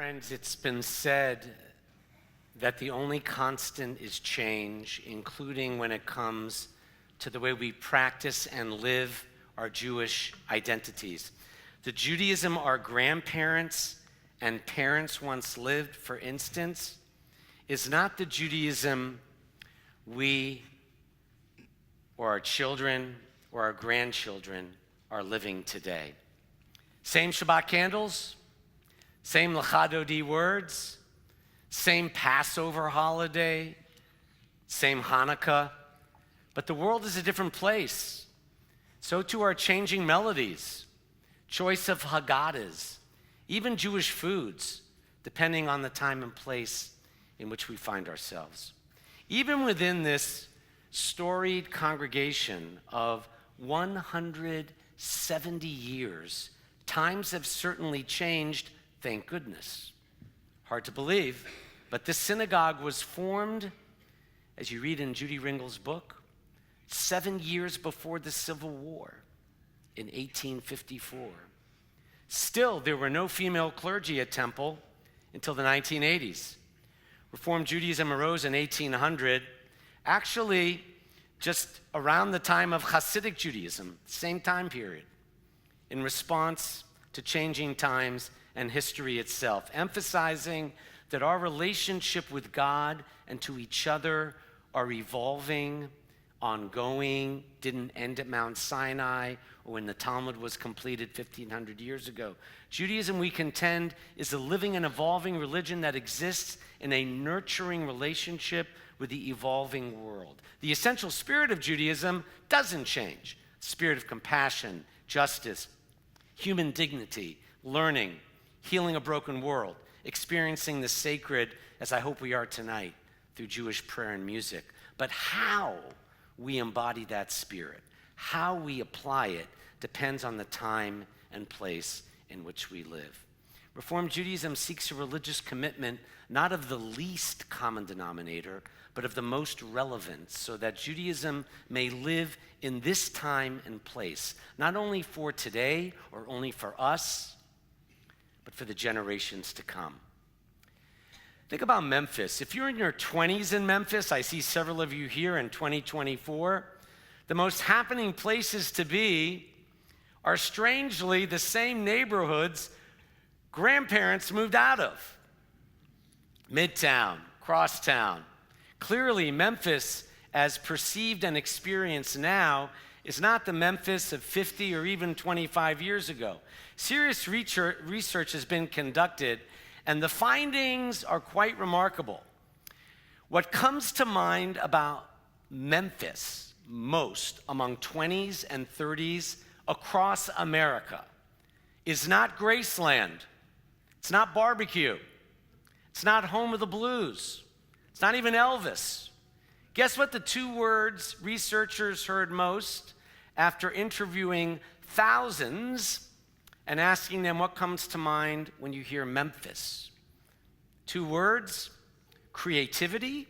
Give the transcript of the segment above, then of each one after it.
Friends, it's been said that the only constant is change, including when it comes to the way we practice and live our Jewish identities. The Judaism our grandparents and parents once lived, for instance, is not the Judaism we or our children or our grandchildren are living today. Same Shabbat candles, same L'chadodi words, same Passover holiday, same Hanukkah, but the world is a different place. So too are changing melodies, choice of Haggadahs, even Jewish foods, depending on the time and place in which we find ourselves. Even within this storied congregation of 170 years, times have certainly changed, thank goodness. Hard to believe, but this synagogue was formed, as you read in Judy Ringel's book, 7 years before the Civil War in 1854. Still, there were no female clergy at Temple until the 1980s. Reform Judaism arose in 1800, actually just around the time of Hasidic Judaism, same time period, in response to changing times and history itself, emphasizing that our relationship with God and to each other are evolving, ongoing, didn't end at Mount Sinai or when the Talmud was completed 1,500 years ago. Judaism, we contend, is a living and evolving religion that exists in a nurturing relationship with the evolving world. The essential spirit of Judaism doesn't change. Spirit of compassion, justice, human dignity, learning, healing a broken world, experiencing the sacred, as I hope we are tonight, through Jewish prayer and music. But how we embody that spirit, how we apply it, depends on the time and place in which we live. Reform Judaism seeks a religious commitment not of the least common denominator, but of the most relevant, so that Judaism may live in this time and place, not only for today or only for us, but for the generations to come. Think about Memphis. If you're in your 20s in Memphis, I see several of you here in 2024, the most happening places to be are strangely the same neighborhoods grandparents moved out of. Midtown, Crosstown. Clearly, Memphis, as perceived and experienced now, is not the Memphis of 50 or even 25 years ago. Serious research has been conducted, and the findings are quite remarkable. What comes to mind about Memphis most among 20s and 30s across America is not Graceland. It's not barbecue. It's not home of the blues. It's not even Elvis. Guess what the two words researchers heard most after interviewing thousands and asking them what comes to mind when you hear Memphis? Two words: creativity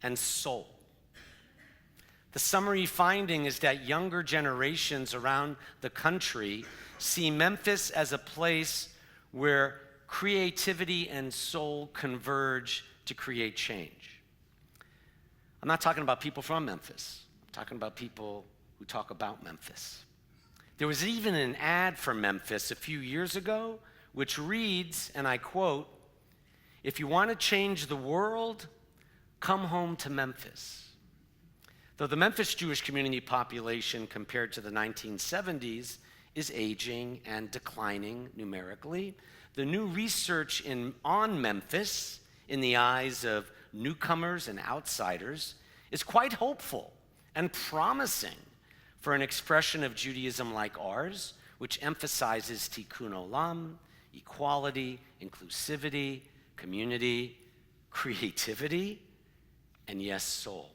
and soul. The summary finding is that younger generations around the country see Memphis as a place where creativity and soul converge to create change. I'm not talking about people from Memphis. I'm talking about people who talk about Memphis. There was even an ad for Memphis a few years ago, which reads, and I quote, "If you want to change the world, come home to Memphis." Though the Memphis Jewish community population compared to the 1970s is aging and declining numerically, the new research on Memphis, in the eyes of newcomers and outsiders, is quite hopeful and promising for an expression of Judaism like ours, which emphasizes tikkun olam, equality, inclusivity, community, creativity, and yes, soul.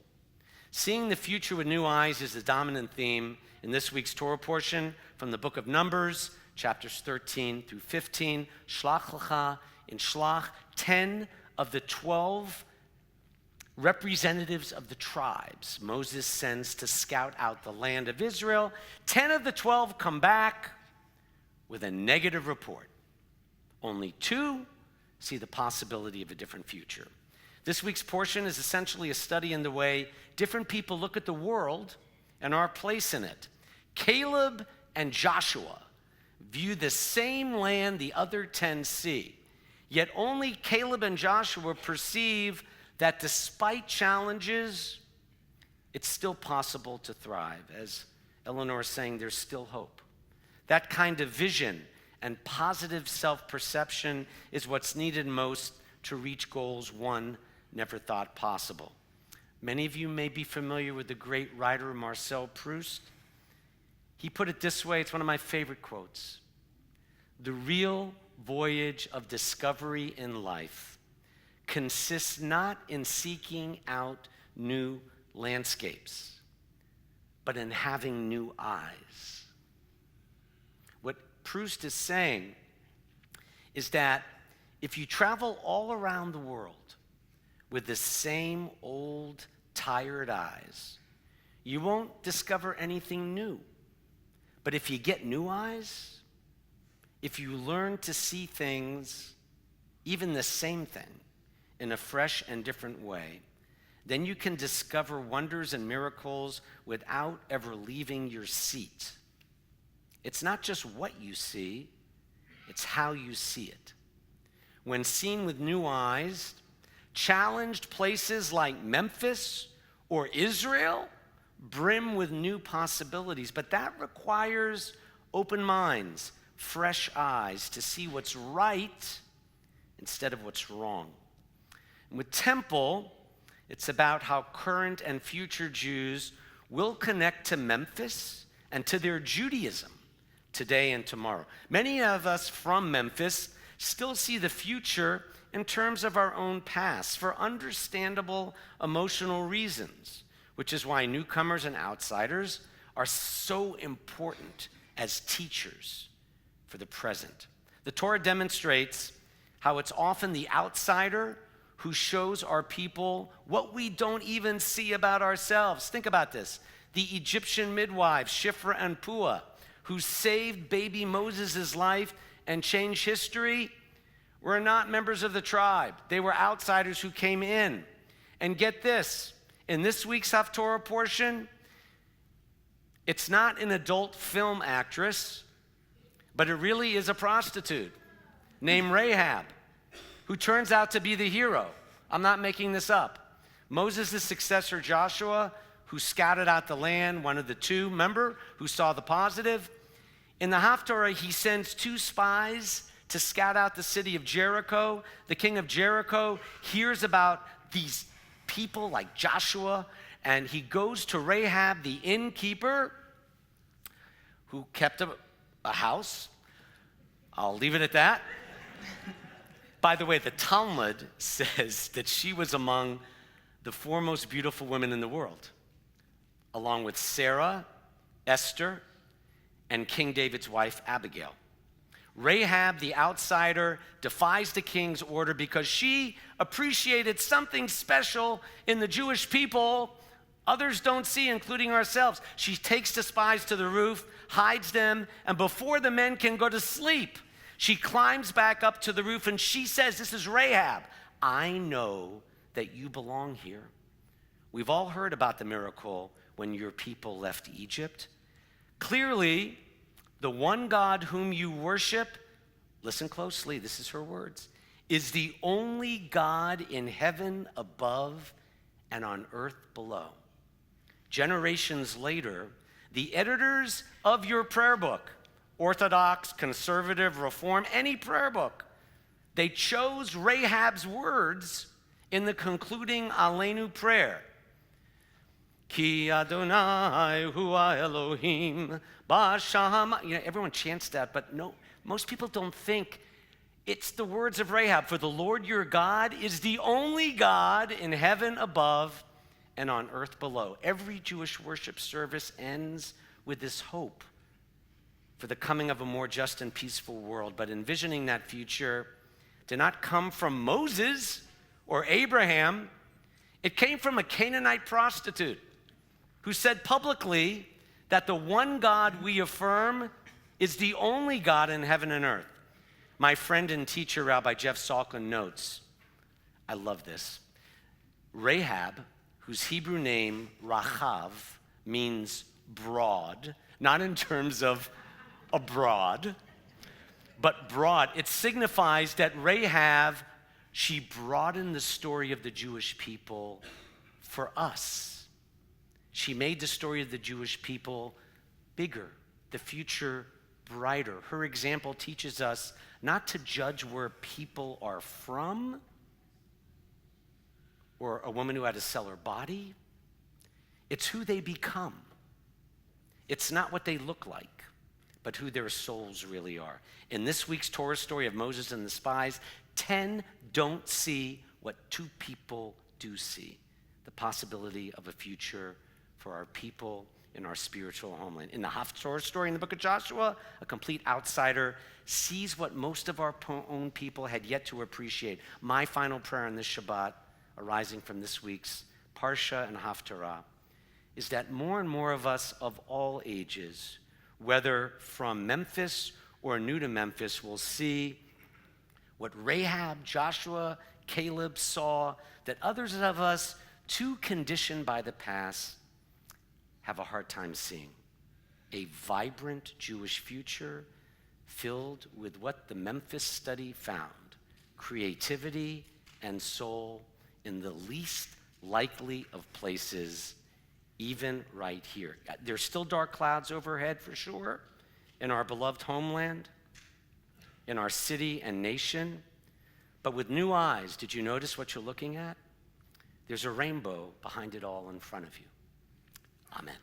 Seeing the future with new eyes is the dominant theme in this week's Torah portion from the book of Numbers, chapters 13 through 15. Shlach lecha, in Shlach, 10 of the 12 representatives of the tribes Moses sends to scout out the land of Israel. 10 of the 12 come back with a negative report. Only 2 see the possibility of a different future. This week's portion is essentially a study in the way different people look at the world and our place in it. Caleb and Joshua view the same land the other 10 see, yet only Caleb and Joshua perceive that despite challenges, it's still possible to thrive. As Eleanor is saying, there's still hope. That kind of vision and positive self-perception is what's needed most to reach goals one never thought possible. Many of you may be familiar with the great writer Marcel Proust. He put it this way, it's one of my favorite quotes. The real voyage of discovery in life consists not in seeking out new landscapes, but in having new eyes. What Proust is saying is that if you travel all around the world with the same old, tired eyes, you won't discover anything new. But if you get new eyes, if you learn to see things, even the same thing, in a fresh and different way, then you can discover wonders and miracles without ever leaving your seat. It's not just what you see, it's how you see it. When seen with new eyes, challenged places like Memphis or Israel brim with new possibilities, but that requires open minds, fresh eyes to see what's right instead of what's wrong. And with Temple, it's about how current and future Jews will connect to Memphis and to their Judaism today and tomorrow. Many of us from Memphis still see the future in terms of our own past for understandable emotional reasons, which is why newcomers and outsiders are so important as teachers for the present. The Torah demonstrates how it's often the outsider who shows our people what we don't even see about ourselves. Think about this. The Egyptian midwives, Shiphrah and Puah, who saved baby Moses' life and changed history, were not members of the tribe. They were outsiders who came in. And get this, in this week's Haftorah portion, it's not an adult film actress, but it really is a prostitute named Rahab, who turns out to be the hero. I'm not making this up. Moses' successor, Joshua, who scouted out the land, one of the 2, remember, who saw the positive. In the Haftorah, he sends 2 spies to scout out the city of Jericho. The king of Jericho hears about these people like Joshua, and he goes to Rahab, the innkeeper, who kept a house. I'll leave it at that. By the way, the Talmud says that she was among the 4 most beautiful women in the world, along with Sarah, Esther, and King David's wife, Abigail. Rahab, the outsider, defies the king's order because she appreciated something special in the Jewish people others don't see, including ourselves. She takes the spies to the roof, hides them, and before the men can go to sleep, she climbs back up to the roof and she says, this is Rahab, I know that you belong here. We've all heard about the miracle when your people left Egypt. Clearly, the one God whom you worship, listen closely, this is her words, is the only God in heaven above and on earth below. Generations later, the editors of your prayer book, Orthodox, Conservative, Reform, any prayer book, they chose Rahab's words in the concluding Aleinu prayer. Ki Adonai hu Elohim b'shama. You know, everyone chants that, but no, most people don't think it's the words of Rahab. For the Lord your God is the only God in heaven above and on earth below. Every Jewish worship service ends with this hope for the coming of a more just and peaceful world. But envisioning that future did not come from Moses or Abraham. It came from a Canaanite prostitute who said publicly that the one God we affirm is the only God in heaven and earth. My friend and teacher, Rabbi Jeff Salkin, notes, I love this. Rahab, whose Hebrew name, Rachav, means broad, not in terms of abroad, but broad. It signifies that Rahab, she broadened the story of the Jewish people for us. She made the story of the Jewish people bigger, the future brighter. Her example teaches us not to judge where people are from, or a woman who had to sell her body. It's who they become. It's not what they look like, but who their souls really are. In this week's Torah story of Moses and the spies, 10 don't see what 2 people do see: the possibility of a future for our people in our spiritual homeland. In the Haftorah story in the book of Joshua, a complete outsider sees what most of our own people had yet to appreciate. My final prayer on this Shabbat, arising from this week's Parsha and Haftarah, is that more and more of us of all ages, whether from Memphis or new to Memphis, will see what Rahab, Joshua, Caleb saw, that others of us, too conditioned by the past, have a hard time seeing. A vibrant Jewish future filled with what the Memphis study found: creativity and soul in the least likely of places, even right here. There's still dark clouds overhead for sure in our beloved homeland, in our city and nation, but with new eyes, did you notice what you're looking at? There's a rainbow behind it all in front of you. Amen.